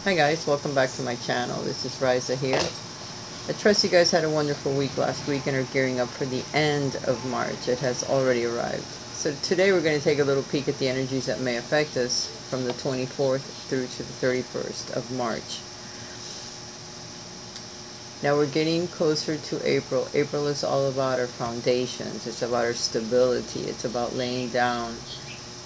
Hi guys, welcome back to my channel. This is Raisa here. I trust you guys had a wonderful week last week and are gearing up for the end of March. It has already arrived. So today we're going to take a little peek at the energies that may affect us from the 24th through to the 31st of March. Now we're getting closer to April. April is all about our foundations. It's about our stability. It's about laying down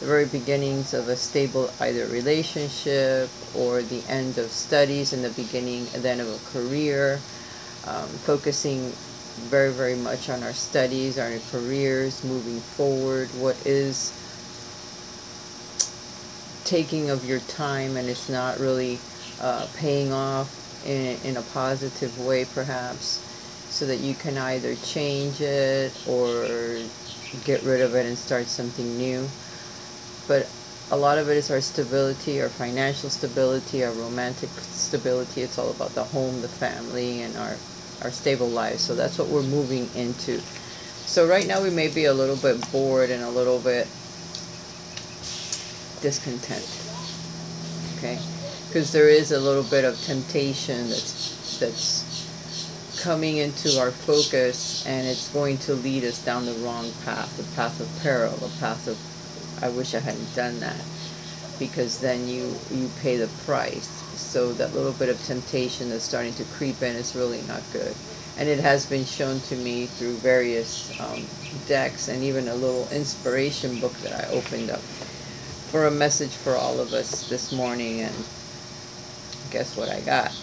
the very beginnings of a stable either relationship or the end of studies and the beginning and then of a career, focusing very much on our studies, our careers, moving forward, what is taking of your time and it's not really paying off in a positive way perhaps, so that you can either change it or get rid of it and start something new. But a lot of it is our stability, our financial stability, our romantic stability. It's all about the home, the family, and our stable lives. So that's what we're moving into. So right now we may be a little bit bored and a little bit discontent, okay? Because there is a little bit of temptation that's coming into our focus, and it's going to lead us down the wrong path, the path of peril, the path of I wish I hadn't done that, because then you pay the price. So that little bit of temptation that's starting to creep in is really not good. And it has been shown to me through various decks and even a little inspiration book that I opened up for a message for all of us this morning. And guess what I got?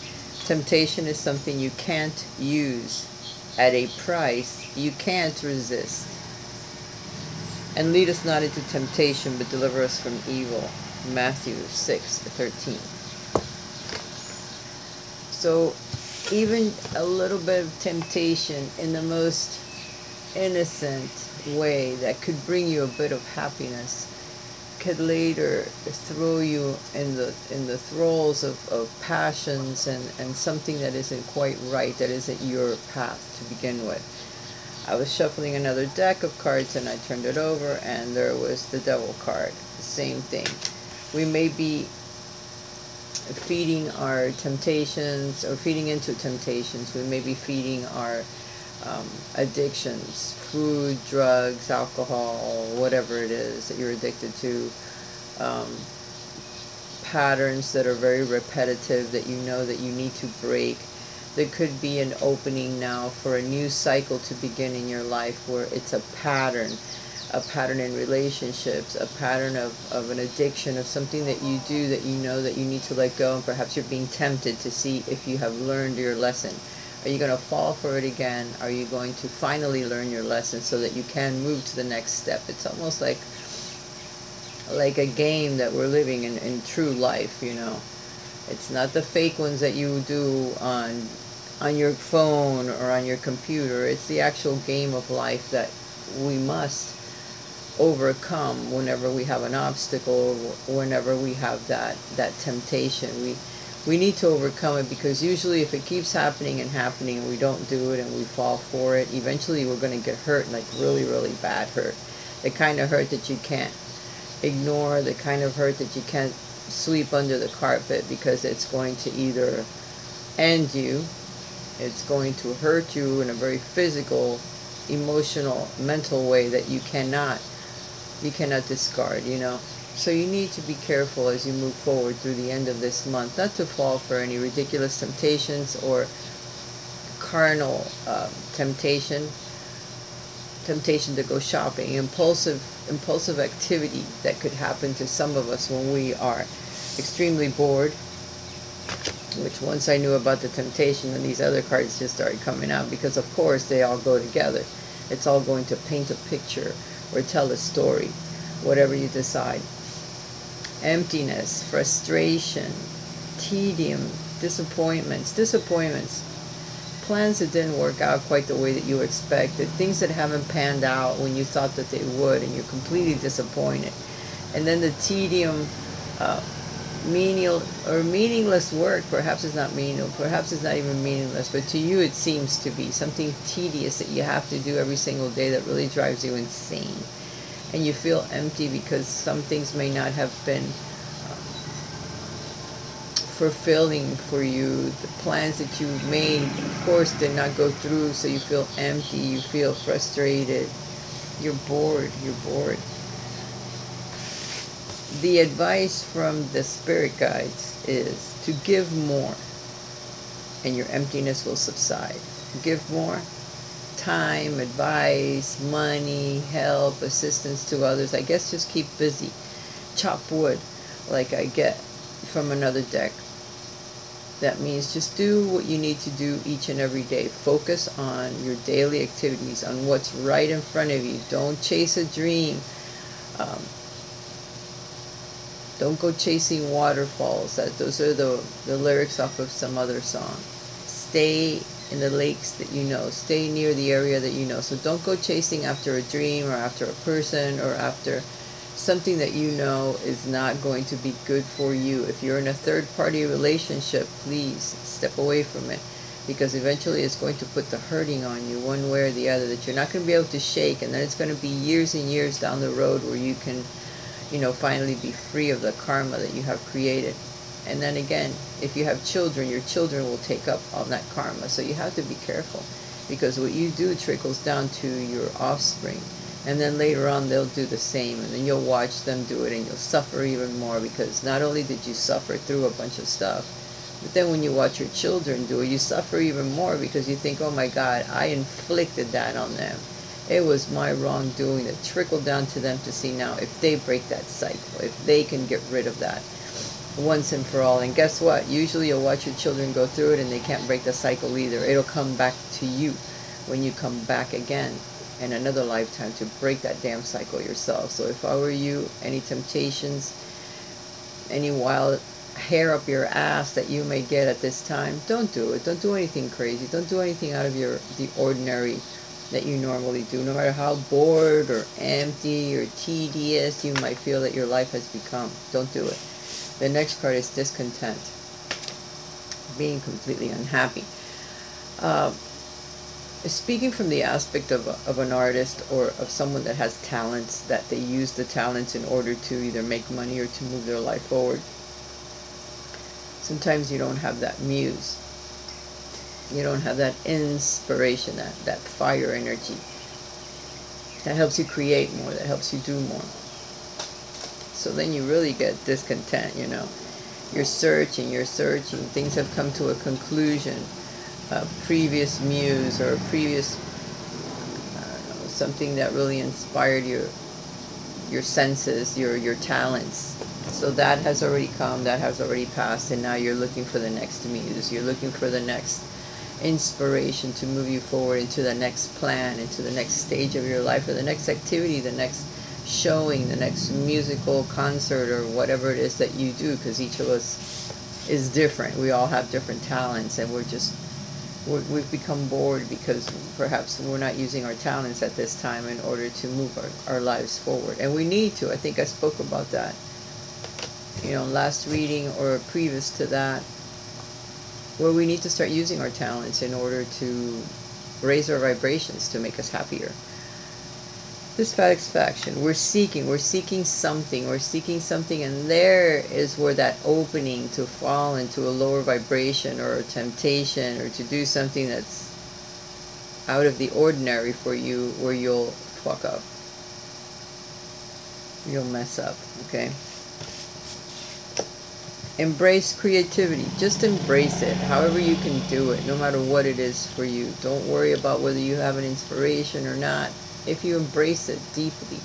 Temptation is something you can't use at a price you can't resist. And lead us not into temptation, but deliver us from evil. Matthew 6:13. So even a little bit of temptation in the most innocent way that could bring you a bit of happiness could later throw you in the thralls of passions and something that isn't quite right, that isn't your path to begin with. I was shuffling another deck of cards and I turned it over and there was the Devil card. The same thing. We may be feeding our temptations or feeding into temptations. We may be feeding our addictions, food, drugs, alcohol, whatever it is that you're addicted to. Patterns that are very repetitive that you know that you need to break. There could be an opening now for a new cycle to begin in your life where it's a pattern in relationships, a pattern of an addiction, of something that you do that you know that you need to let go, and perhaps you're being tempted to see if you have learned your lesson. Are you going to fall for it again? Are you going to finally learn your lesson so that you can move to the next step? It's almost like a game that we're living in true life, you know. It's not the fake ones that you do on your phone or on your computer. It's the actual game of life that we must overcome whenever we have an obstacle, whenever we have that temptation. We need to overcome it, because usually if it keeps happening and happening and we don't do it and we fall for it, eventually we're going to get hurt, like really bad hurt. The kind of hurt that you can't ignore, the kind of hurt that you can't sweep under the carpet, because it's going to either end you, it's going to hurt you in a very physical, emotional, mental way that you cannot discard, you know. So you need to be careful as you move forward through the end of this month, not to fall for any ridiculous temptations or carnal temptation to go shopping, impulsive activity that could happen to some of us when we are extremely bored, which once I knew about the temptation, then these other cards just started coming out, because of course they all go together. It's all going to paint a picture or tell a story, whatever you decide. Emptiness, frustration, tedium, disappointments, plans that didn't work out quite the way that you expected, things that haven't panned out when you thought that they would, and you're completely disappointed. And then the tedium, meaningless work. Perhaps it's not meaningless, perhaps it's not even meaningless, but to you it seems to be something tedious that you have to do every single day that really drives you insane. And you feel empty because some things may not have been fulfilling for you. The plans that you made, of course, did not go through, so you feel empty, you feel frustrated, you're bored, The advice from the spirit guides is to give more, and your emptiness will subside. Give more time, advice, money, help, assistance to others. I guess just keep busy. Chop wood, like I get from another deck. That means just do what you need to do each and every day. Focus on your daily activities, on what's right in front of you. Don't chase a dream. Don't go chasing waterfalls. Those are the lyrics off of some other song. Stay in the lakes that you know. Stay near the area that you know. So don't go chasing after a dream or after a person or after something that you know is not going to be good for you. If you're in a third-party relationship, please step away from it, because eventually it's going to put the hurting on you one way or the other that you're not going to be able to shake, and then it's going to be years and years down the road where you can, finally be free of the karma that you have created. And then again, if you have children, your children will take up on that karma. So you have to be careful, because what you do trickles down to your offspring. And then later on, they'll do the same. And then you'll watch them do it, and you'll suffer even more, because not only did you suffer through a bunch of stuff, but then when you watch your children do it, you suffer even more, because you think, oh my God, I inflicted that on them. It was my wrongdoing that trickled down to them to see now if they break that cycle, if they can get rid of that once and for all. And guess what? Usually you'll watch your children go through it and they can't break the cycle either. It'll come back to you when you come back again in another lifetime to break that damn cycle yourself. So if I were you, any temptations, any wild hair up your ass that you may get at this time, don't do it. Don't do anything crazy. Don't do anything out of the ordinary that you normally do, no matter how bored or empty or tedious you might feel that your life has become. Don't do it. The next card is discontent, being completely unhappy. Speaking from the aspect of an artist or of someone that has talents, that they use the talents in order to either make money or to move their life forward. Sometimes you don't have that muse. You don't have that inspiration, that fire energy that helps you create more, that helps you do more. So then you really get discontent, You're searching, things have come to a conclusion. A previous muse or a previous, something that really inspired your senses, your talents. So that has already come, that has already passed, and now you're looking for the next muse. You're looking for the next inspiration to move you forward into the next plan, into the next stage of your life, or the next activity, the next showing, the next musical concert, or whatever it is that you do, because each of us is different. We all have different talents, and we've become bored because perhaps we're not using our talents at this time in order to move our lives forward. And we need to. I think I spoke about that, last reading or previous to that, where we need to start using our talents in order to raise our vibrations to make us happier. Dissatisfaction. We're seeking something, and there is where that opening to fall into a lower vibration or a temptation or to do something that's out of the ordinary for you, where you'll fuck up. You'll mess up, okay? Embrace creativity. Just embrace it, however you can do it, no matter what it is for you. Don't worry about whether you have an inspiration or not. If you embrace it deeply,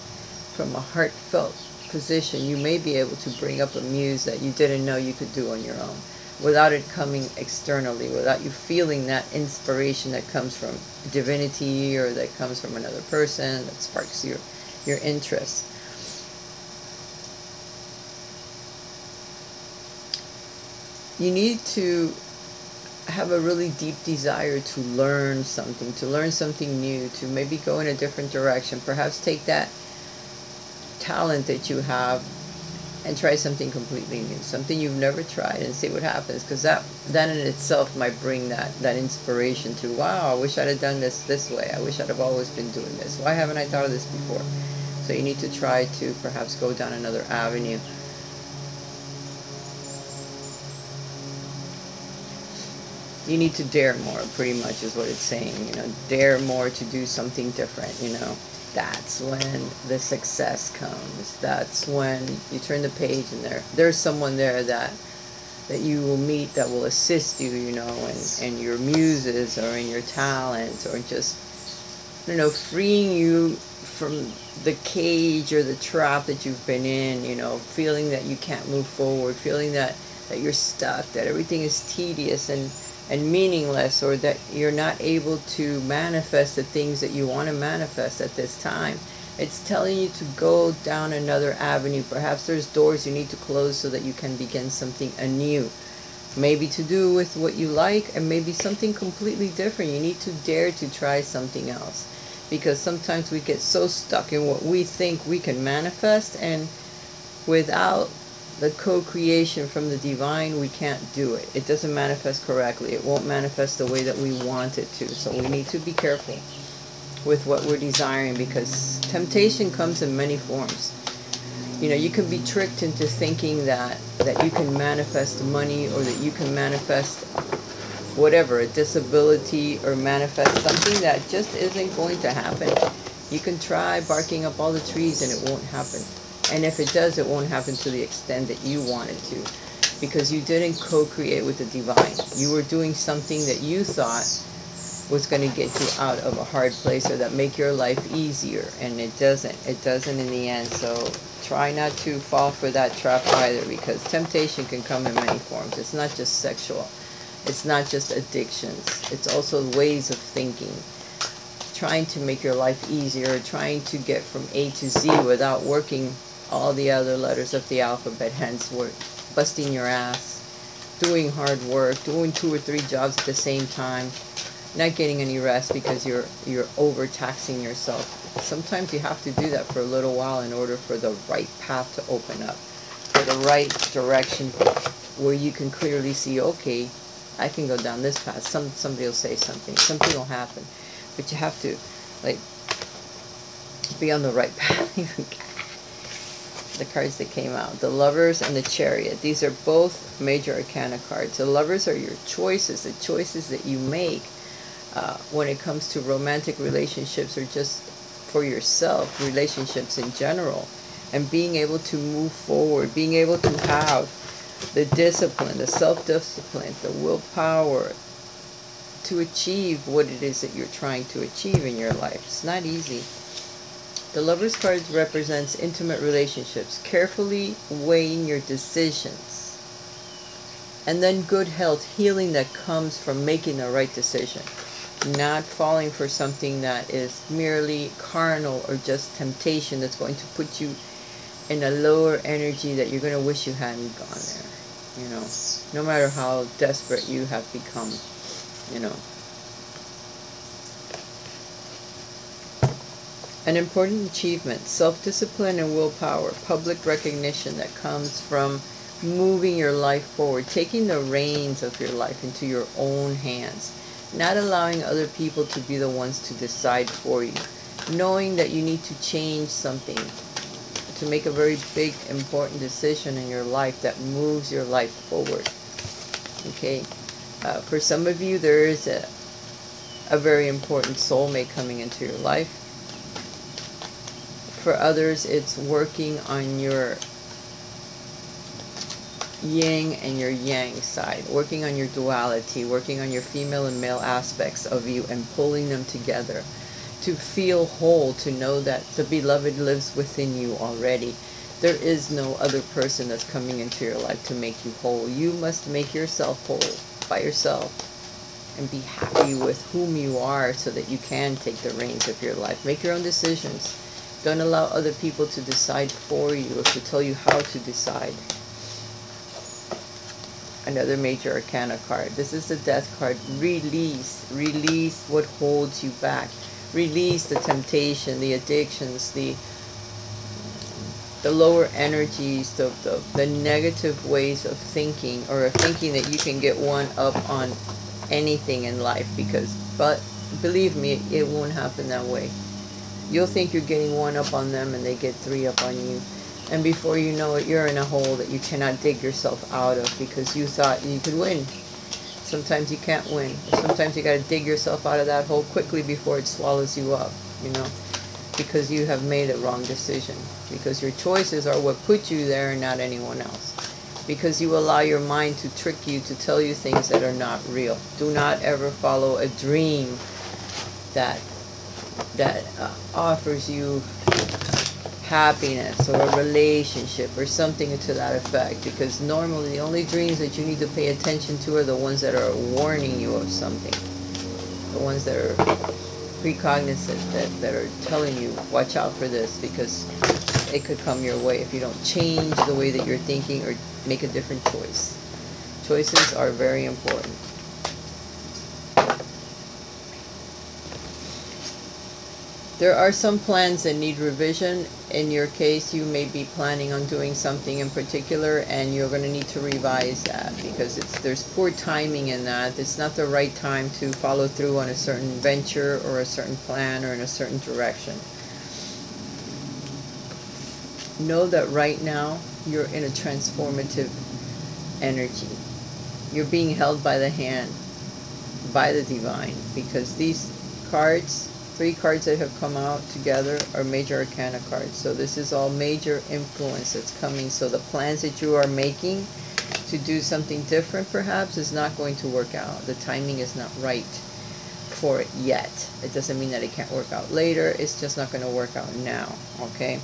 from a heartfelt position, you may be able to bring up a muse that you didn't know you could do on your own, without it coming externally, without you feeling that inspiration that comes from divinity or that comes from another person that sparks your interest. You need to have a really deep desire to learn something new, to maybe go in a different direction. Perhaps take that talent that you have and try something completely new, something you've never tried, and see what happens, because that in itself might bring that inspiration to, wow, I wish I'd have done this way. I wish I'd have always been doing this. Why haven't I thought of this before? So you need to try to perhaps go down another avenue. You need to dare more, pretty much is what it's saying. You know, dare more to do something different, you know. That's when the success comes. That's when you turn the page and there's someone there that you will meet that will assist you, you know, and your muses or in your talents, or just, you know, freeing you from the cage or the trap that you've been in, you know, feeling that you can't move forward, feeling that you're stuck, that everything is tedious and meaningless, or that you're not able to manifest the things that you want to manifest at this time. It's telling you to go down another avenue. Perhaps there's doors you need to close so that you can begin something anew. Maybe to do with what you like, and maybe something completely different. You need to dare to try something else. Because sometimes we get so stuck in what we think we can manifest, and without the co-creation from the divine, we can't do it. It doesn't manifest correctly. It won't manifest the way that we want it to. So we need to be careful with what we're desiring, because temptation comes in many forms. You know, you can be tricked into thinking that you can manifest money, or that you can manifest whatever, a disability, or manifest something that just isn't going to happen. You can try barking up all the trees and it won't happen. And if it does, it won't happen to the extent that you want it to, because you didn't co-create with the divine. You were doing something that you thought was going to get you out of a hard place, or that make your life easier, and it doesn't. It doesn't in the end. So try not to fall for that trap either, because temptation can come in many forms. It's not just sexual. It's not just addictions. It's also ways of thinking. Trying to make your life easier, trying to get from A to Z without working all the other letters of the alphabet, hence work, busting your ass, doing hard work, doing 2 or 3 jobs at the same time, not getting any rest because you're overtaxing yourself. Sometimes you have to do that for a little while in order for the right path to open up, for the right direction where you can clearly see, okay, I can go down this path. Somebody will say something will happen, but you have to, like, be on the right path. The cards that came out, the Lovers and the Chariot. These are both major arcana cards. The Lovers are your choices, the choices that you make when it comes to romantic relationships, or just for yourself, relationships in general, and being able to move forward, being able to have the discipline, the self-discipline, the willpower to achieve what it is that you're trying to achieve in your life. It's not easy. The Lover's card represents intimate relationships, carefully weighing your decisions. And then good health, healing that comes from making the right decision. Not falling for something that is merely carnal, or just temptation that's going to put you in a lower energy that you're going to wish you hadn't gone there. You know, no matter how desperate you have become, you know. An important achievement, self-discipline and willpower, public recognition that comes from moving your life forward, taking the reins of your life into your own hands, not allowing other people to be the ones to decide for you, knowing that you need to change something, to make a very big, important decision in your life that moves your life forward. Okay, for some of you, there is a very important soulmate coming into your life. For others, it's working on your yin and your yang side, working on your duality, working on your female and male aspects of you, and pulling them together to feel whole, to know that the beloved lives within you already. There is no other person that's coming into your life to make you whole. You must make yourself whole by yourself and be happy with whom you are, so that you can take the reins of your life. Make your own decisions. Don't allow other people to decide for you, or to tell you how to decide. Another major arcana card. This is the Death card. Release. Release what holds you back. Release the temptation, the addictions, the lower energies, the negative ways of thinking, or thinking that you can get one up on anything in life, but believe me, it won't happen that way. You'll think you're getting one up on them, and they get 3 up on you. And before you know it, you're in a hole that you cannot dig yourself out of, because you thought you could win. Sometimes you can't win. Sometimes you got to dig yourself out of that hole quickly before it swallows you up, you know, because you have made a wrong decision. Because your choices are what put you there and not anyone else. Because you allow your mind to trick you, to tell you things that are not real. Do not ever follow a dream that offers you happiness or a relationship or something to that effect, because normally the only dreams that you need to pay attention to are the ones that are warning you of something, the ones that are precognizant, that are telling you watch out for this, because it could come your way if you don't change the way that you're thinking or make a different choice. Choices are very important. There are some plans that need revision. In your case, you may be planning on doing something in particular, and you're going to need to revise that, because there's poor timing in that. It's not the right time to follow through on a certain venture or a certain plan or in a certain direction. Know that right now you're in a transformative energy. You're being held by the hand by the divine, because these cards, 3 cards that have come out together, are major arcana cards. So this is all major influence that's coming. So the plans that you are making to do something different perhaps is not going to work out. The timing is not right for it yet. It doesn't mean that it can't work out later. It's just not going to work out now. Okay?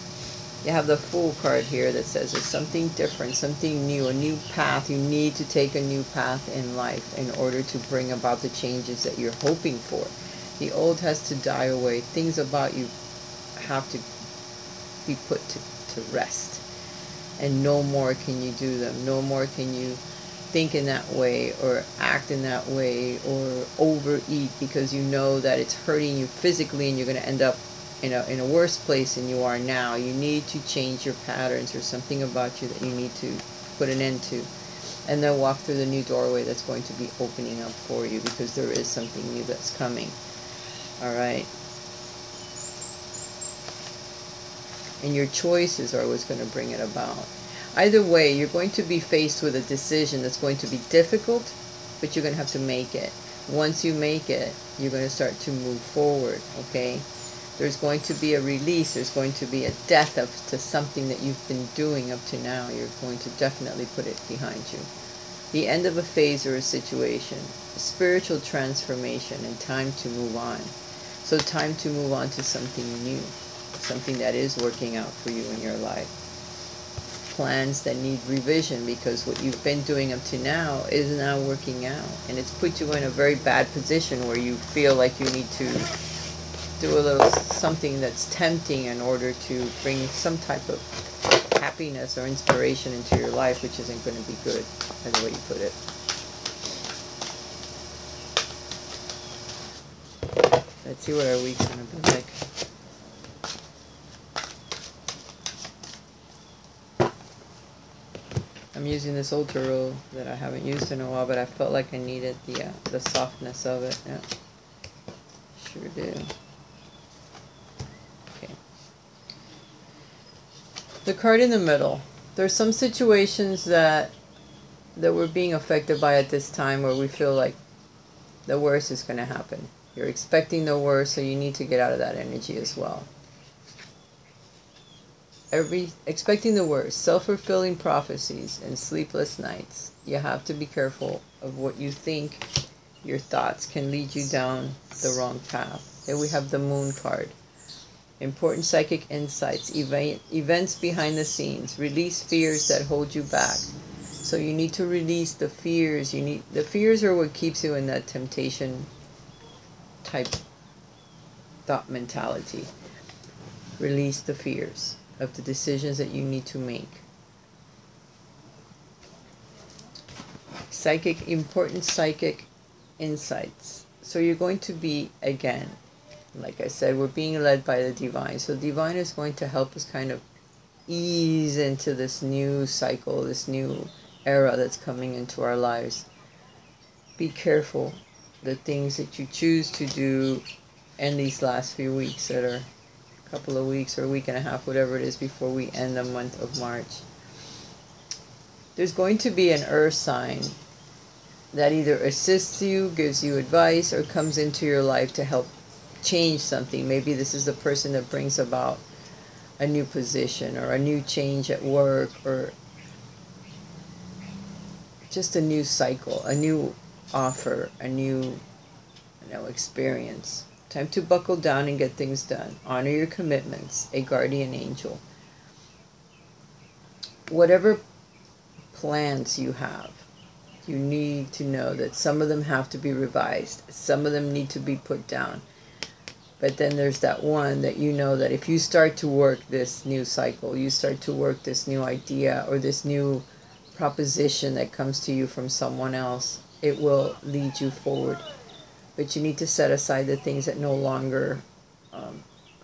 You have the Fool card here that says it's something different, something new, a new path. You need to take a new path in life in order to bring about the changes that you're hoping for. The old has to die away. Things about you have to be put to rest. And no more can you do them. No more can you think in that way or act in that way or overeat, because you know that it's hurting you physically and you're going to end up in a worse place than you are now. You need to change your patterns. There's something about you that you need to put an end to. And then walk through the new doorway that's going to be opening up for you, because there is something new that's coming. Alright? And your choices are what's going to bring it about. Either way, you're going to be faced with a decision that's going to be difficult, but you're going to have to make it. Once you make it, you're going to start to move forward, okay? There's going to be a release. There's going to be a death to something that you've been doing up to now. You're going to definitely put it behind you. The end of a phase or a situation, a spiritual transformation, and time to move on. So time to move on to something new, something that is working out for you in your life. Plans that need revision, because what you've been doing up to now is now working out, and it's put you in a very bad position where you feel like you need to do a little something that's tempting in order to bring some type of happiness or inspiration into your life, which isn't going to be good, by the way you put it. Let's see what our week's going to be like. I'm using this old tarot that I haven't used in a while, but I felt like I needed the softness of it. Yeah, sure do. Okay. The card in the middle. There's some situations that we're being affected by at this time where we feel like the worst is going to happen. You're expecting the worst, so you need to get out of that energy as well. Expecting the worst, self-fulfilling prophecies, and sleepless nights. You have to be careful of what you think. Your thoughts can lead you down the wrong path. Then we have the Moon card. Important psychic insights, events behind the scenes. Release fears that hold you back. So you need to release the fears. The fears are what keeps you in that temptation type thought mentality. Release the fears of the decisions that you need to make. Important psychic insights. So you're going to be, again, like I said, we're being led by the divine. So divine is going to help us kind of ease into this new cycle, this new era that's coming into our lives. Be careful the things that you choose to do in these last few weeks that are a couple of weeks or a week and a half, whatever it is, before we end the month of March. There's going to be an earth sign that either assists you, gives you advice, or comes into your life to help change something. Maybe this is the person that brings about a new position or a new change at work, or just a new cycle, a new offer, a new experience. Time to buckle down and get things done. Honor your commitments. A guardian angel. Whatever plans you have, you need to know that some of them have to be revised. Some of them need to be put down. But then there's that one that you know that if you start to work this new cycle, you start to work this new idea or this new proposition that comes to you from someone else, it will lead you forward. But you need to set aside the things that no longer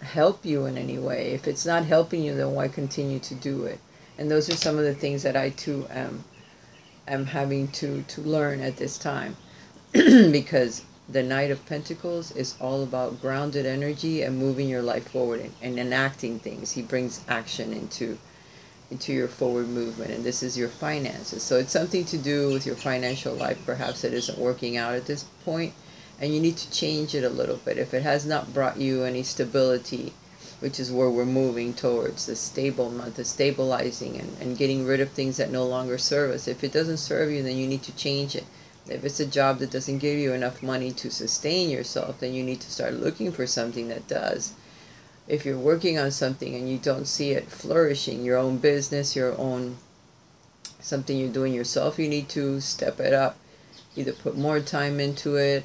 help you in any way. If it's not helping you, then why continue to do it? And those are some of the things that I too am having to learn at this time. Because the Knight of Pentacles is all about grounded energy and moving your life forward and enacting things. He brings action into your forward movement, and this is your finances. So it's something to do with your financial life. Perhaps it isn't working out at this point, and you need to change it a little bit. If it has not brought you any stability, which is where we're moving towards, the stable month, the stabilizing and getting rid of things that no longer serve us. If it doesn't serve you, then you need to change it. If it's a job that doesn't give you enough money to sustain yourself, then you need to start looking for something that does. If you're working on something and you don't see it flourishing, your own business, your own something you're doing yourself, you need to step it up. Either put more time into it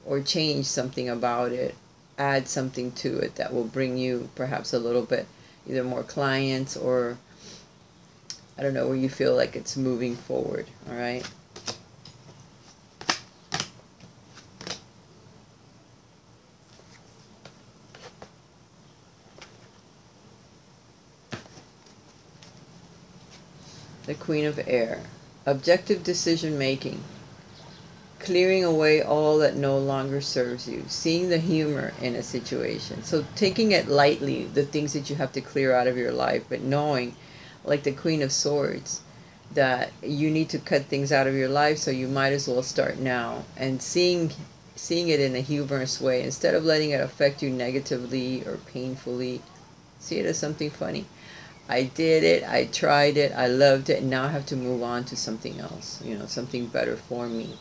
or change something about it. Add something to it that will bring you perhaps a little bit, either more clients or, I don't know, where you feel like it's moving forward, all right? The Queen of Air. Objective decision making. Clearing away all that no longer serves you. Seeing the humor in a situation. So taking it lightly, the things that you have to clear out of your life, but knowing, like the Queen of Swords, that you need to cut things out of your life, so you might as well start now. And seeing it in a humorous way, instead of letting it affect you negatively or painfully, see it as something funny. I did it, I tried it, I loved it, and now I have to move on to something else, something better for me.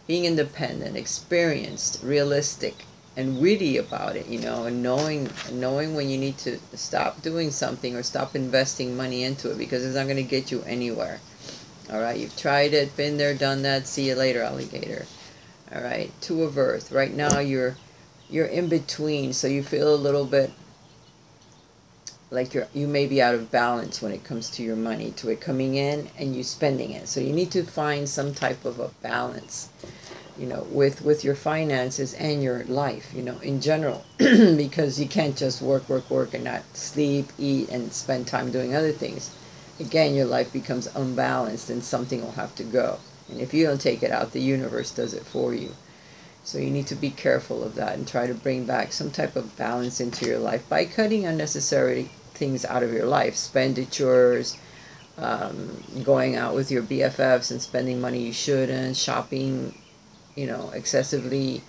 Being independent, experienced, realistic, and witty about it, and knowing when you need to stop doing something or stop investing money into it, because it's not going to get you anywhere. All right, you've tried it, been there, done that, see you later, alligator. All right, Two of Earth. Right now you're in between, so you feel a little bit like you may be out of balance when it comes to your money, to it coming in and you spending it. So you need to find some type of a balance, with your finances and your life, in general, because you can't just work and not sleep, eat, and spend time doing other things. Again, your life becomes unbalanced and something will have to go. And if you don't take it out, the universe does it for you. So you need to be careful of that and try to bring back some type of balance into your life by cutting unnecessary things out of your life. Expenditures, going out with your BFFs and spending money you shouldn't, shopping, excessively.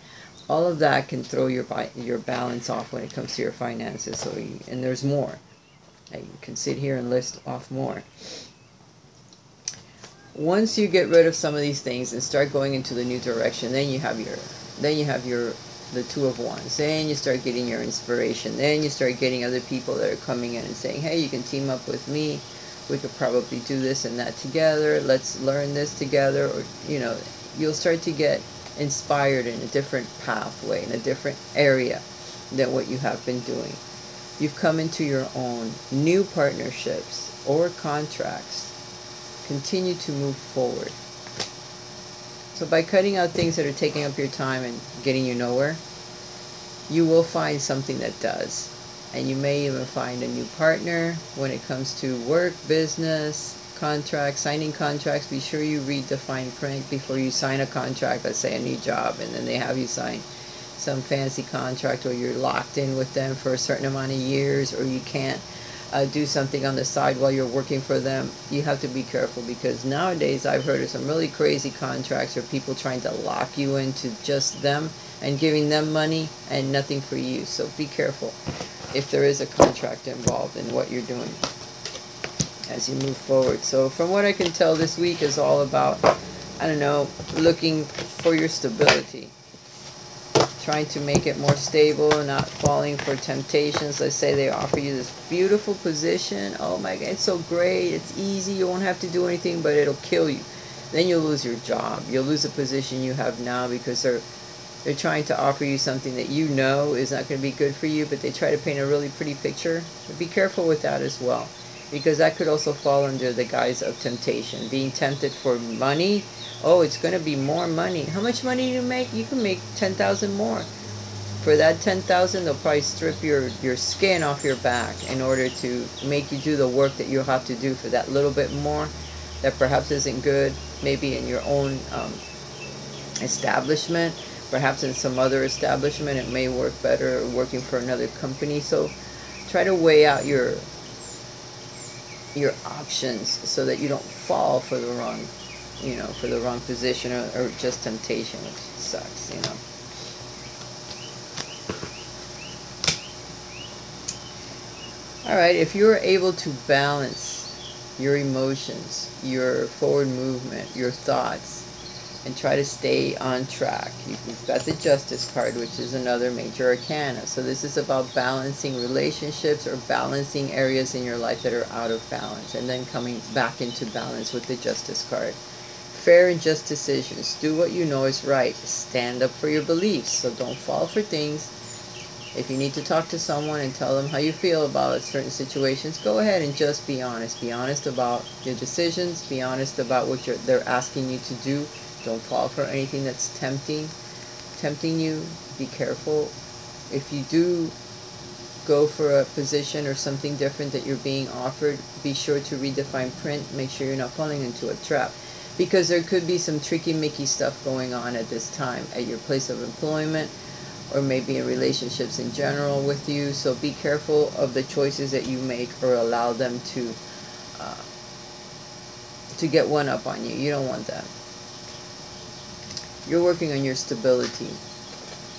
All of that can throw your balance off when it comes to your finances. So and there's more. You can sit here and list off more. Once you get rid of some of these things and start going into the new direction, then you have the Two of Wands. Then you start getting your inspiration. Then you start getting other people that are coming in and saying, hey, you can team up with me. We could probably do this and that together. Let's learn this together. Or, you'll start to get inspired in a different pathway, in a different area than what you have been doing. You've come into your own new partnerships or contracts. Continue to move forward. So by cutting out things that are taking up your time and getting you nowhere, you will find something that does. And you may even find a new partner when it comes to work, business, contracts, signing contracts. Be sure you read the fine print before you sign a contract, let's say a new job, and then they have you sign some fancy contract or you're locked in with them for a certain amount of years, or you can't do something on the side while you're working for them, you have to be careful, because nowadays I've heard of some really crazy contracts or people trying to lock you into just them and giving them money and nothing for you. So be careful if there is a contract involved in what you're doing as you move forward. So from what I can tell, this week is all about, I don't know, looking for your stability, trying to make it more stable and not falling for temptations. Let's say they offer you this beautiful position. Oh my God, it's so great. It's easy. You won't have to do anything, but it'll kill you. Then you'll lose your job. You'll lose the position you have now, because they're trying to offer you something that you know is not going to be good for you, but they try to paint a really pretty picture. But be careful with that as well, because that could also fall under the guise of temptation. Being tempted for money. Oh, it's going to be more money. How much money do you make? You can make 10,000 more. For that 10,000, they'll probably strip your skin off your back in order to make you do the work that you'll have to do for that little bit more that perhaps isn't good, maybe in your own establishment, perhaps in some other establishment it may work better working for another company. So try to weigh out your options so that you don't fall for the wrong, for the wrong position, or just temptation, which sucks, All right, if you're able to balance your emotions, your forward movement, your thoughts, and try to stay on track, you've got the Justice card, which is another major arcana. So this is about balancing relationships or balancing areas in your life that are out of balance, and then coming back into balance with the Justice card. Fair and just decisions. Do what you know is right. Stand up for your beliefs. So don't fall for things. If you need to talk to someone and tell them how you feel about certain situations, go ahead and just be honest. Be honest about your decisions. Be honest about what they're asking you to do. Don't fall for anything that's tempting you. Be careful. If you do go for a position or something different that you're being offered, be sure to read the fine print. Make sure you're not falling into a trap, because there could be some tricky Mickey stuff going on at this time at your place of employment, or maybe in relationships in general with you. So be careful of the choices that you make, or allow them to get one up on you. You don't want that. You're working on your stability.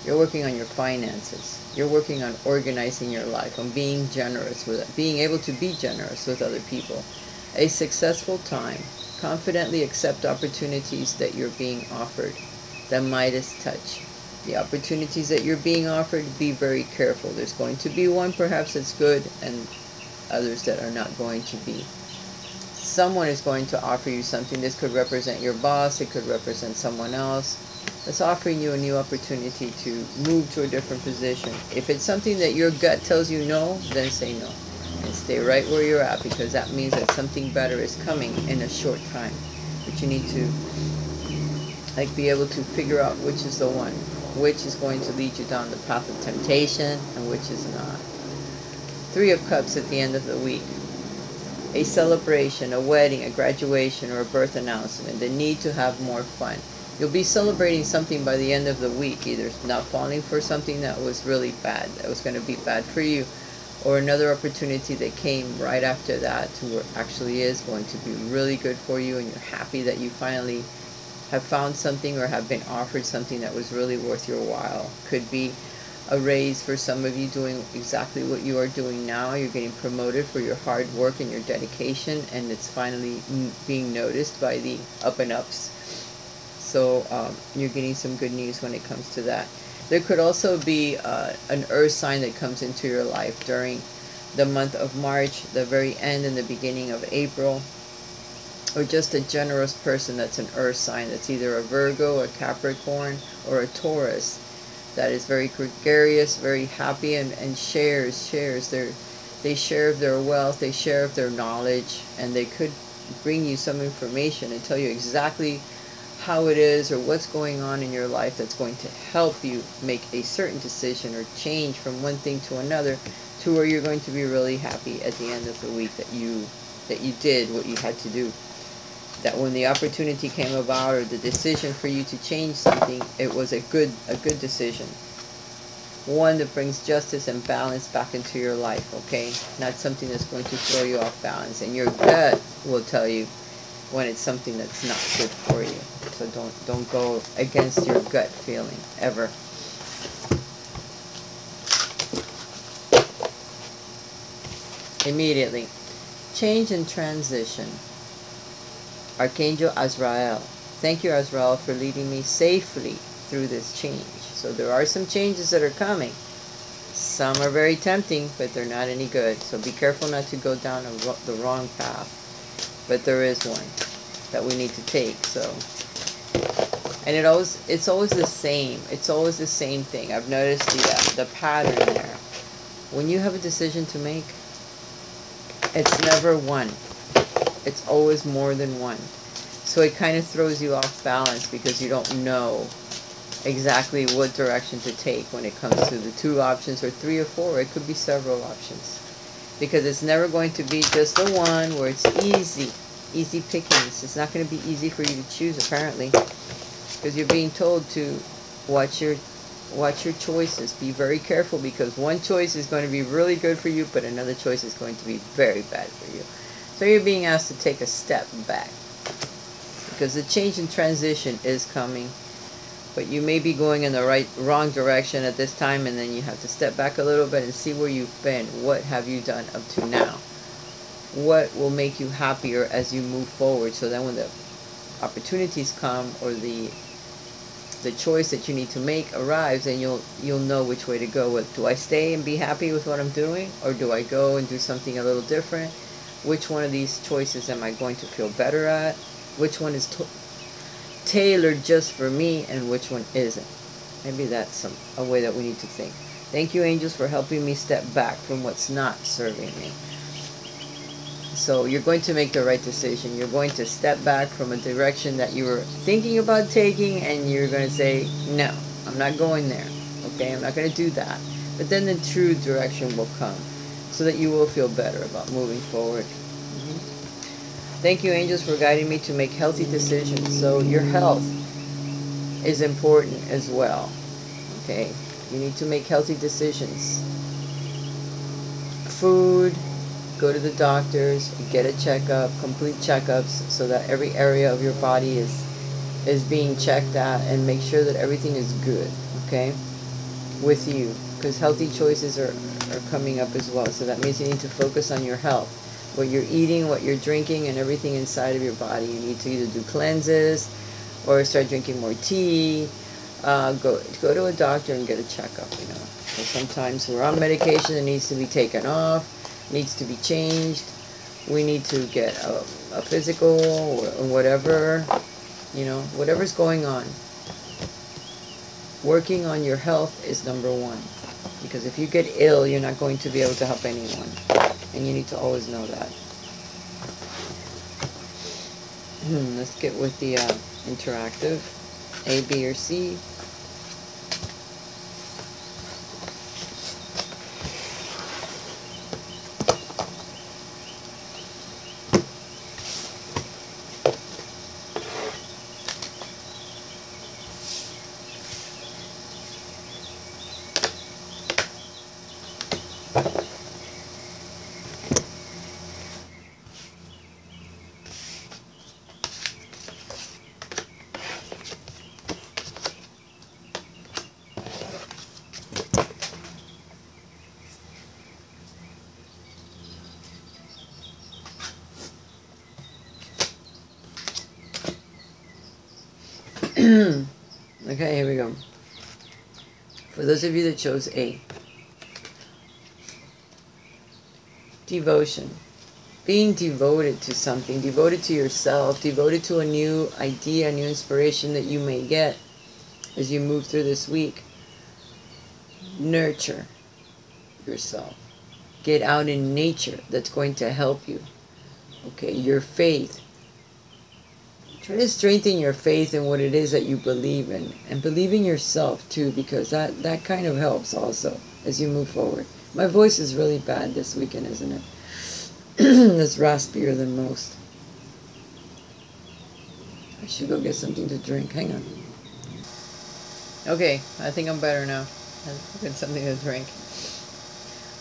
You're working on your finances. You're working on organizing your life, on being generous with it, being able to be generous with other people. A successful time. Confidently accept opportunities that you're being offered. The Midas touch. The opportunities that you're being offered, be very careful. There's going to be one perhaps that's good, and others that are not going to be. Someone is going to offer you something. This could represent your boss. It could represent someone else that's offering you a new opportunity to move to a different position. If it's something that your gut tells you no, then say no. And stay right where you're at, because that means that something better is coming in a short time. But you need to be able to figure out which is the one, which is going to lead you down the path of temptation and which is not. 3 of Cups at the end of the week. A celebration, a wedding, a graduation, or a birth announcement. The need to have more fun. You'll be celebrating something by the end of the week, either not falling for something that was really bad, that was going to be bad for you, or another opportunity that came right after that to where actually is going to be really good for you, and you're happy that you finally have found something or have been offered something that was really worth your while. Could be a raise for some of you, doing exactly what you are doing now. You're getting promoted for your hard work and your dedication, and it's finally being noticed by the up and ups. So you're getting some good news when it comes to that. There could also be an earth sign that comes into your life during the month of March, the very end and the beginning of April, or just a generous person that's an earth sign, that's either a Virgo, a Capricorn, or a Taurus, that is very gregarious, very happy, and shares. They share of their wealth, they share of their knowledge, and they could bring you some information and tell you exactly how it is or what's going on in your life that's going to help you make a certain decision or change from one thing to another, to where you're going to be really happy at the end of the week that you did what you had to do. That when the opportunity came about, or the decision for you to change something, it was a good decision. one that brings justice and balance back into your life, okay? Not something that's going to throw you off balance. And your gut will tell you when it's something that's not good for you. So don't go against your gut feeling, ever. Immediately. Change and transition. Archangel Azrael. Thank you, Azrael, for leading me safely through this change. So there are some changes that are coming. Some are very tempting, but they're not any good. So be careful not to go down the wrong path. But there is one that we need to take. So, and it's always the same. It's always the same thing. I've noticed the pattern there. When you have a decision to make, it's never one. It's always more than one. So it kind of throws you off balance because you don't know exactly what direction to take when it comes to the 2 options or 3 or 4. It could be several options. Because it's never going to be just the one where it's easy pickings. It's not going to be easy for you to choose, apparently. Because you're being told to watch your choices. Be very careful, because one choice is going to be really good for you, but another choice is going to be very bad for you. So you're being asked to take a step back, because the change and transition is coming, but you may be going in the wrong direction at this time, and then you have to step back a little bit and see where you've been. What have you done up to now? What will make you happier as you move forward, so then when the opportunities come, or the choice that you need to make arrives, and you'll know which way to go. Do I stay and be happy with what I'm doing, or do I go and do something a little different? Which one of these choices am I going to feel better at? Which one is tailored just for me, and which one isn't? Maybe that's a way that we need to think. Thank you, angels, for helping me step back from what's not serving me. So you're going to make the right decision. You're going to step back from a direction that you were thinking about taking, and you're going to say, no, I'm not going there. Okay, I'm not going to do that. But then the true direction will come, so that you will feel better about moving forward. Thank you, angels, for guiding me to make healthy decisions. So your health is important as well. Okay, you need to make healthy decisions. Food, go to the doctors, get a checkup, complete checkups, so that every area of your body is being checked at, and make sure that everything is good, okay, with you, because healthy choices are coming up as well. So that means you need to focus on your health, what you're eating, what you're drinking, and everything inside of your body. You need to either do cleanses or start drinking more tea. Go to a doctor and get a checkup, you know. Because sometimes we're on medication that needs to be taken off, needs to be changed. We need to get a physical or whatever, you know, whatever's going on. Working on your health is number one, because if you get ill, you're not going to be able to help anyone, and you need to always know that. Let's get with the interactive. A, B, or C. Okay, here we go. For those of you that chose A. Devotion. Being devoted to something, devoted to yourself, devoted to a new idea, a new inspiration that you may get as you move through this week. Nurture yourself. Get out in nature. That's going to help you. Okay, your faith. Try to strengthen your faith in what it is that you believe in. And believe in yourself too, because that kind of helps also as you move forward. My voice is really bad this weekend, isn't it? It's raspier than most. I should go get something to drink. Hang on. Okay, I think I'm better now. Get something to drink.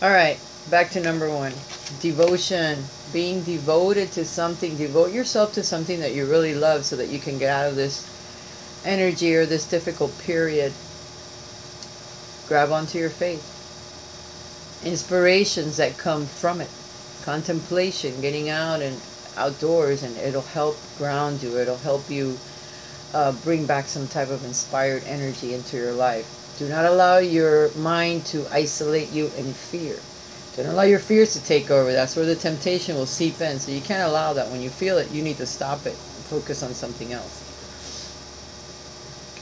All right, back to number one. Devotion. Being devoted to something. Devote yourself to something that you really love so that you can get out of this energy or this difficult period. Grab onto your faith. Inspirations that come from it. Contemplation, getting out and outdoors, and it'll help ground you. It'll help you bring back some type of inspired energy into your life. Do not allow your mind to isolate you in fear. Don't allow your fears to take over. That's where the temptation will seep in. So you can't allow that. When you feel it, you need to stop it and focus on something else.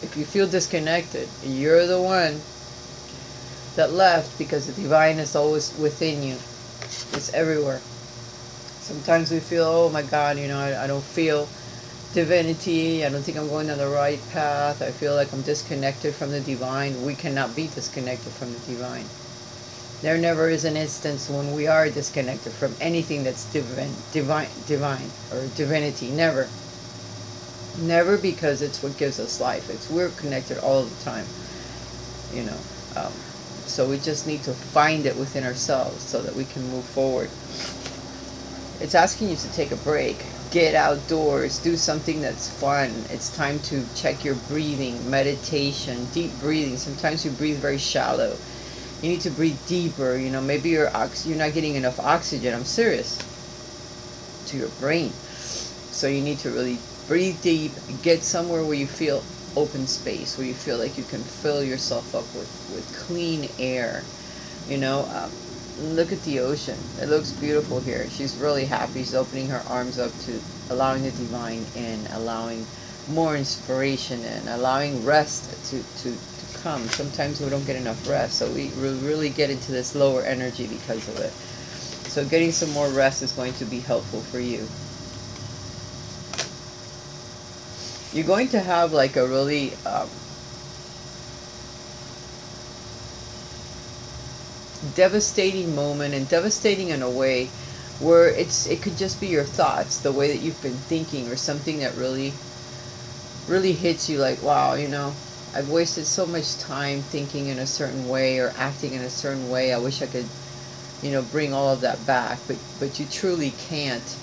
If you feel disconnected, you're the one that left, because the divine is always within you. It's everywhere. Sometimes we feel, oh my God, I don't feel divinity. I don't think I'm going down the right path. I feel like I'm disconnected from the divine. We cannot be disconnected from the divine. There never is an instance when we are disconnected from anything that's divine or divinity. Never. Never, because it's what gives us life. We're connected all the time. So we just need to find it within ourselves so that we can move forward. It's asking you to take a break. Get outdoors. Do something that's fun. It's time to check your breathing, meditation, deep breathing. Sometimes you breathe very shallow. You need to breathe deeper. Maybe you're not getting enough oxygen. I'm serious. To your brain. So you need to really breathe deep. Get somewhere where you feel open space, where you feel like you can fill yourself up with clean air. Look at the ocean. It looks beautiful here. She's really happy. She's opening her arms up to allowing the divine in, allowing more inspiration in, allowing rest to come. Sometimes we don't get enough rest, so we really get into this lower energy because of it. So getting some more rest is going to be helpful for you. You're going to have like a really devastating moment, and devastating in a way where it could just be your thoughts, the way that you've been thinking, or something that really hits you like, wow, I've wasted so much time thinking in a certain way or acting in a certain way. I wish I could bring all of that back, but you truly can't.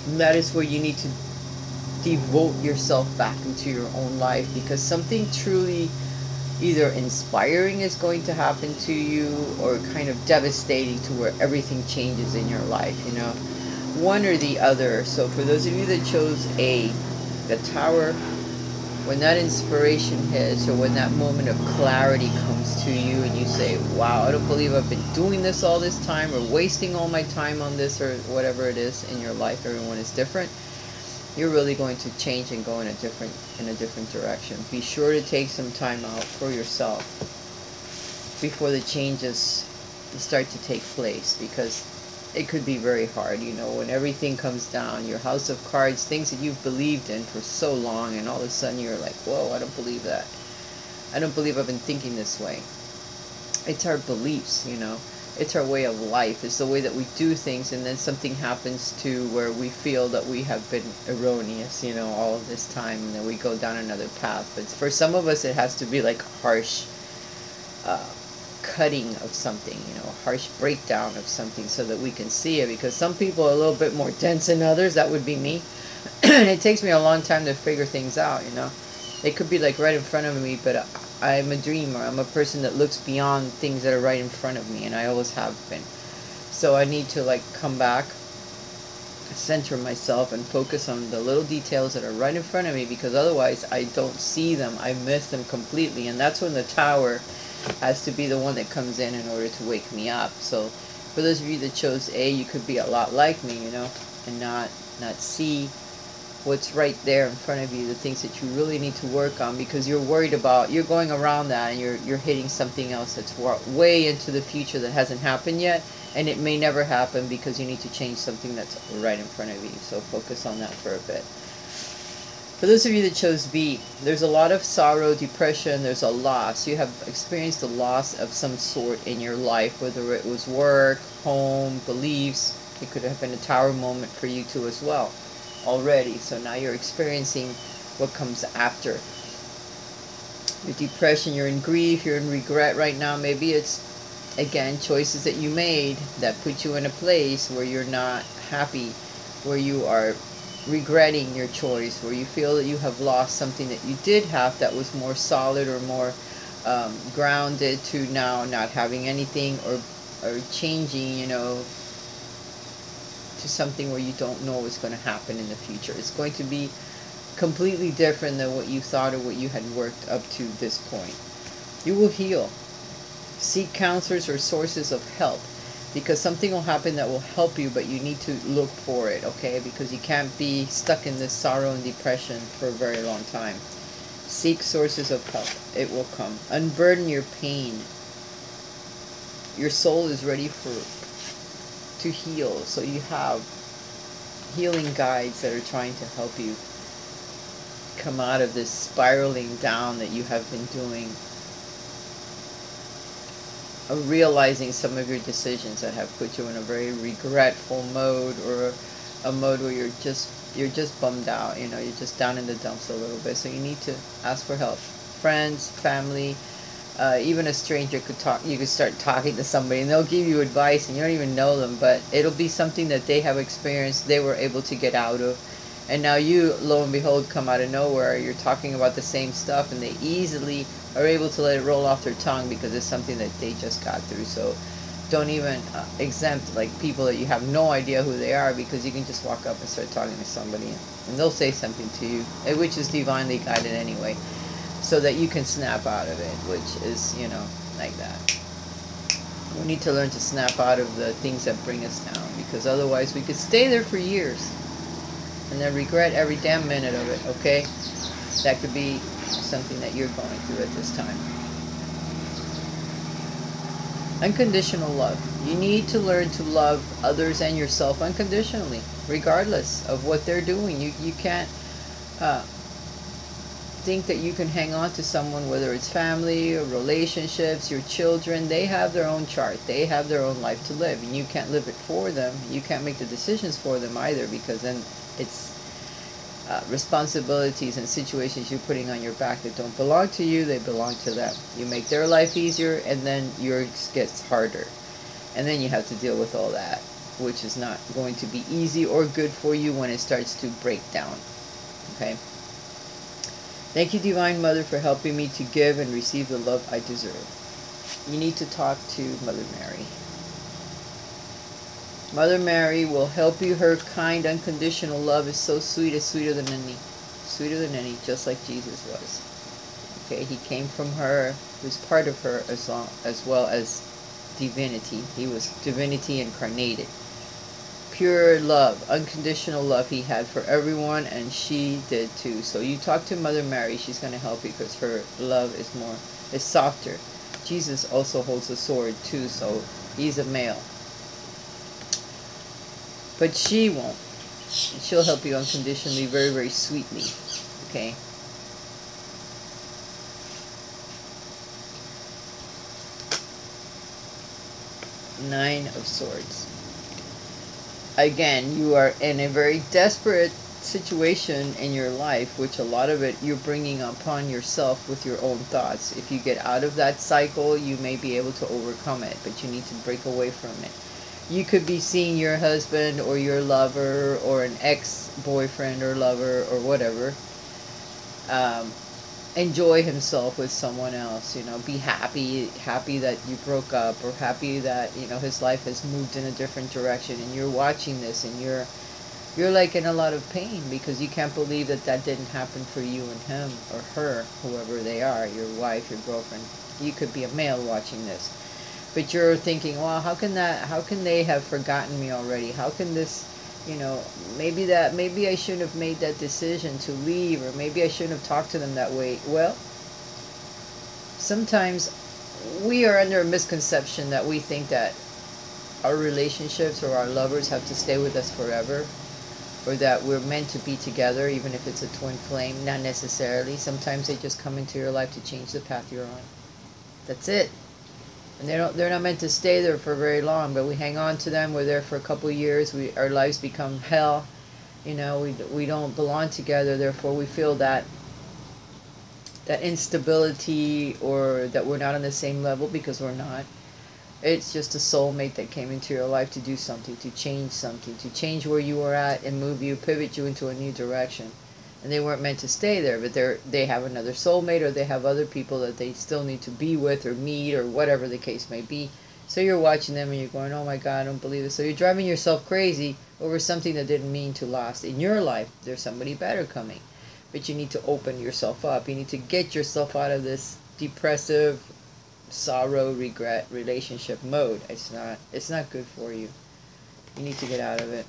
And that is where you need to devote yourself back into your own life, because something truly either inspiring is going to happen to you, or kind of devastating to where everything changes in your life, one or the other. So for those of you that chose A, the Tower, when that inspiration hits, or when that moment of clarity comes to you and you say, wow, I don't believe I've been doing this all this time, or wasting all my time on this, or whatever it is in your life. Everyone is different. You're really going to change and go in a different direction. Be sure to take some time out for yourself before the changes start to take place, because it could be very hard, when everything comes down, your house of cards, things that you've believed in for so long, and all of a sudden you're like, whoa, I don't believe that. I don't believe I've been thinking this way. It's our beliefs, it's our way of life. It's the way that we do things, and then something happens to where we feel that we have been erroneous, all of this time, and then we go down another path. But for some of us, it has to be like harsh cutting of something, harsh breakdown of something, so that we can see it. Because some people are a little bit more dense than others. That would be me. And it takes me a long time to figure things out, It could be like right in front of me, but I'm a dreamer. I'm a person that looks beyond things that are right in front of me, and I always have been. So I need to come back, center myself, and focus on the little details that are right in front of me, because otherwise I don't see them. I miss them completely, and that's when the Tower has to be the one that comes in order to wake me up. So for those of you that chose A, you could be a lot like me, and not see what's right there in front of you, the things that you really need to work on, because you're worried about, you're going around that, and you're hitting something else that's way into the future that hasn't happened yet, and it may never happen, because you need to change something that's right in front of you. So focus on that for a bit. For those of you that chose B, there's a lot of sorrow, depression, there's a loss. You have experienced a loss of some sort in your life, whether it was work, home, beliefs. It could have been a Tower moment for you too as well already. So now you're experiencing what comes after. Your depression, you're in grief, you're in regret right now. Maybe it's, again, choices that you made that put you in a place where you're not happy, where you are regretting your choice, where you feel that you have lost something that you did have that was more solid or more grounded, to now not having anything, or changing, to something where you don't know what's going to happen in the future. It's going to be completely different than what you thought or what you had worked up to this point. You will heal. Seek counselors or sources of help, because something will happen that will help you, but you need to look for it, okay? Because you can't be stuck in this sorrow and depression for a very long time. Seek sources of help. It will come. Unburden your pain. Your soul is ready to heal, so you have healing guides that are trying to help you come out of this spiraling down that you have been doing, of realizing some of your decisions that have put you in a very regretful mode, or a mode where you're just bummed out, you're just down in the dumps a little bit. So you need to ask for help. Friends, family, even a stranger could talk. You could start talking to somebody and they'll give you advice and you don't even know them, but it'll be something that they have experienced, they were able to get out of. And now you, lo and behold, come out of nowhere. You're talking about the same stuff, and they easily are able to let it roll off their tongue because it's something that they just got through. So don't even exempt like people that you have no idea who they are, because you can just walk up and start talking to somebody and they'll say something to you, which is divinely guided anyway, so that you can snap out of it, which is, like that. We need to learn to snap out of the things that bring us down, because otherwise we could stay there for years and then regret every damn minute of it, okay? That could be something that you're going through at this time. Unconditional love. You need to learn to love others and yourself unconditionally, regardless of what they're doing. You can't think that you can hang on to someone, whether it's family or relationships, your children. They have their own chart. They have their own life to live, and you can't live it for them. You can't make the decisions for them either, because then it's responsibilities and situations you're putting on your back that don't belong to you. They belong to them. You make their life easier, and then yours gets harder, and then you have to deal with all that, which is not going to be easy or good for you when it starts to break down. Okay? Thank you, Divine Mother, for helping me to give and receive the love I deserve. You need to talk to Mother Mary. Mother Mary will help you. Her kind, unconditional love is so sweet. It's sweeter than any. Sweeter than any, just like Jesus was. Okay, he came from her. He was part of her as well as divinity. He was divinity incarnated. Pure love, unconditional love he had for everyone, and she did too. So you talk to Mother Mary. She's going to help you, because her love is softer. Jesus also holds a sword too, so he's a male. But she won't. She'll help you unconditionally, very, very sweetly. Okay? Nine of Swords. Again, you are in a very desperate situation in your life, which a lot of it you're bringing upon yourself with your own thoughts. If you get out of that cycle, you may be able to overcome it, but you need to break away from it. You could be seeing your husband or your lover or an ex-boyfriend or lover or whatever enjoy himself with someone else, be happy that you broke up, or happy that, his life has moved in a different direction, and you're watching this and you're like in a lot of pain, because you can't believe that didn't happen for you and him or her, whoever they are, your wife, your girlfriend. You could be a male watching this. But you're thinking, well, how can they have forgotten me already? How can this, maybe I shouldn't have made that decision to leave, or maybe I shouldn't have talked to them that way. Well, sometimes we are under a misconception that we think that our relationships or our lovers have to stay with us forever, or that we're meant to be together, even if it's a twin flame. Not necessarily. Sometimes they just come into your life to change the path you're on. That's it. And they're not meant to stay there for very long, but we hang on to them. We're there for a couple of years. Our lives become hell. We don't belong together. Therefore, we feel that that instability or that we're not on the same level, because we're not. It's just a soulmate that came into your life to do something, to change where you were at and move you, pivot you into a new direction. And they weren't meant to stay there, but they have another soulmate, or they have other people that they still need to be with or meet or whatever the case may be. So you're watching them and you're going, oh my God, I don't believe it. So you're driving yourself crazy over something that didn't mean to last in your life. There's somebody better coming. But you need to open yourself up. You need to get yourself out of this depressive, sorrow, regret relationship mode. It's not good for you. You need to get out of it.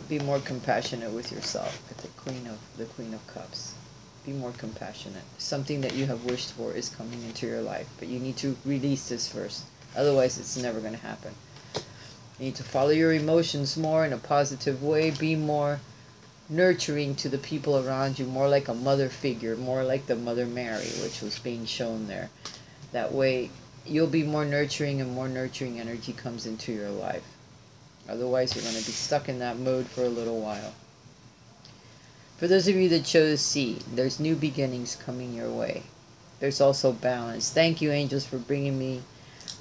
Be more compassionate with yourself. At the Queen of Cups. Be more compassionate. Something that you have wished for is coming into your life, but you need to release this first. Otherwise, it's never going to happen. You need to follow your emotions more in a positive way. Be more nurturing to the people around you, more like a mother figure, more like the Mother Mary, which was being shown there. That way, you'll be more nurturing, and more nurturing energy comes into your life. Otherwise, you're going to be stuck in that mode for a little while. For those of you that chose C, there's new beginnings coming your way. There's also balance. Thank you, angels, for bringing me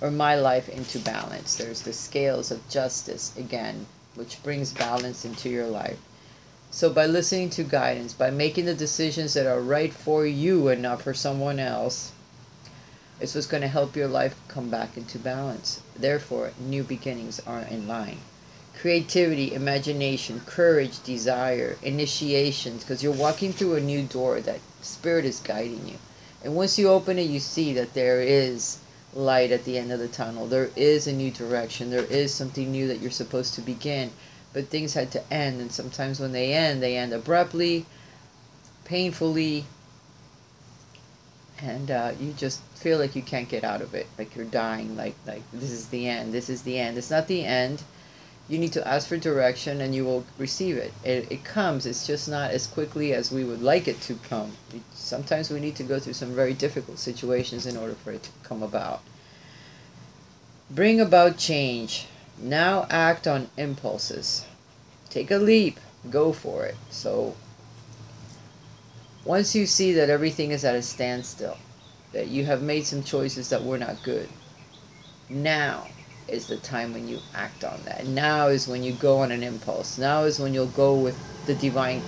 or my life into balance. There's the scales of justice again, which brings balance into your life. So by listening to guidance, by making the decisions that are right for you and not for someone else, it's what's going to help your life come back into balance. Therefore, new beginnings are in line. Creativity, imagination, courage, desire, initiations, because you're walking through a new door that Spirit is guiding you. And once you open it, you see that there is light at the end of the tunnel. There is a new direction. There is something new that you're supposed to begin. But things had to end, and sometimes when they end abruptly, painfully, and you just feel like you can't get out of it, like you're dying, like this is the end, this is the end. It's not the end. You need to ask for direction, and you will receive it. It comes. It's just not as quickly as we would like it to come. Sometimes we need to go through some very difficult situations in order for it to come about. Bring about change. Now act on impulses. Take a leap. Go for it. So once you see that everything is at a standstill, that you have made some choices that were not good, now is the time when you act on that. Now is when you go on an impulse. Now is when you'll go with the divine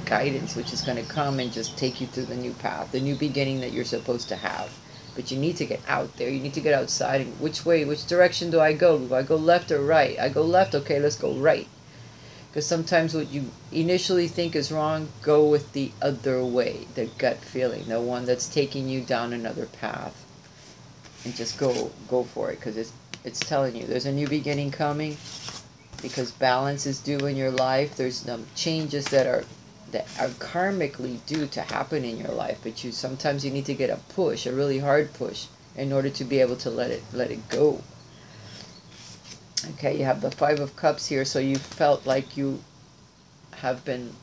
guidance, which is going to come and just take you through the new path, the new beginning that you're supposed to have. But you need to get out there. You need to get outside. And which way, which direction do I go? Do I go left or right? I go left, okay, let's go right. Because sometimes what you initially think is wrong, go with the other way, the gut feeling, the one that's taking you down another path. And just go for it, because it's telling you there's a new beginning coming, because balance is due in your life. There's some changes that are karmically due to happen in your life, but sometimes you need to get a push, a really hard push, in order to be able to let it go. Okay, you have the Five of Cups here, so you felt like you have been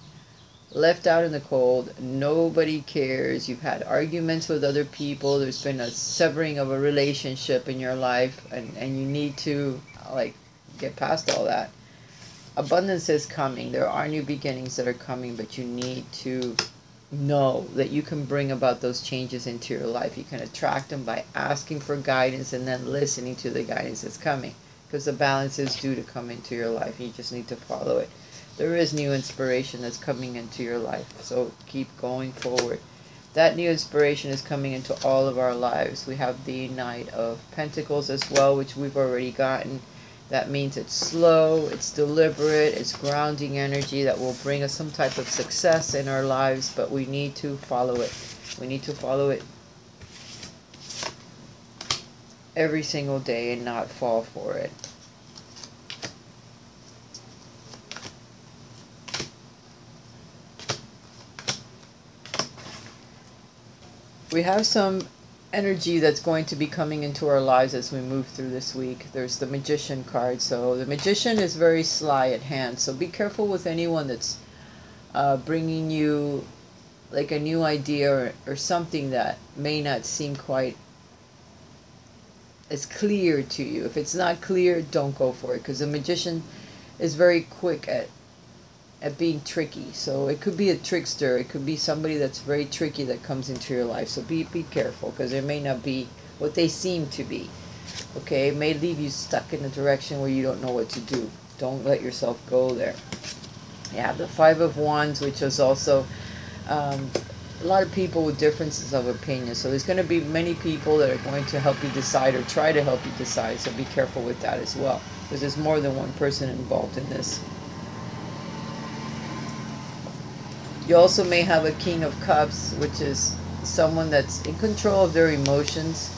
left out in the cold. Nobody cares. You've had arguments with other people. There's been a severing of a relationship in your life, and you need to get past all that. Abundance is coming. There are new beginnings that are coming, but you need to know that you can bring about those changes into your life. You can attract them by asking for guidance and then listening to the guidance that's coming, because the balance is due to come into your life. You just need to follow it. There is new inspiration that's coming into your life, so keep going forward. That new inspiration is coming into all of our lives. We have the Knight of Pentacles as well, which we've already gotten. That means it's slow, it's deliberate, it's grounding energy that will bring us some type of success in our lives, but we need to follow it. We need to follow it every single day and not fall for it. We have some energy that's going to be coming into our lives as we move through this week. There's the Magician card. So the Magician is very sly at hand. So be careful with anyone that's bringing you like a new idea or something that may not seem quite as clear to you. If it's not clear, don't go for it, because the Magician is very quick at being tricky. So it could be a trickster. It could be somebody that's very tricky that comes into your life. So be careful, because it may not be what they seem to be. Okay, it may leave you stuck in a direction where you don't know what to do. Don't let yourself go there. Yeah, the Five of Wands, which is also a lot of people with differences of opinion. So there's going to be many people that are going to help you decide or try to help you decide. So be careful with that as well, because there's more than one person involved in this. You also may have a King of Cups, which is someone that's in control of their emotions,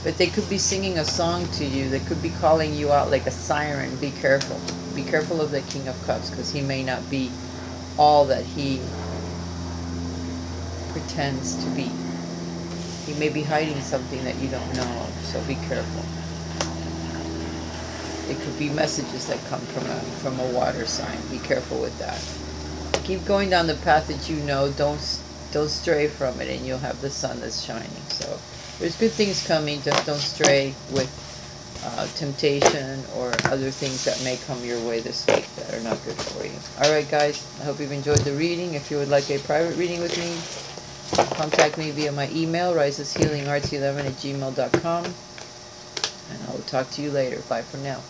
but they could be singing a song to you. They could be calling you out like a siren. Be careful. Be careful of the King of Cups, because he may not be all that he pretends to be. He may be hiding something that you don't know of, so be careful. It could be messages that come from a water sign. Be careful with that. Keep going down the path that you know. Don't stray from it, and you'll have the sun that's shining. So there's good things coming. Just don't stray with temptation or other things that may come your way this week that are not good for you. Alright guys, I hope you've enjoyed the reading. If you would like a private reading with me, contact me via my email, raisashealingarts11@gmail.com, and I will talk to you later. Bye for now.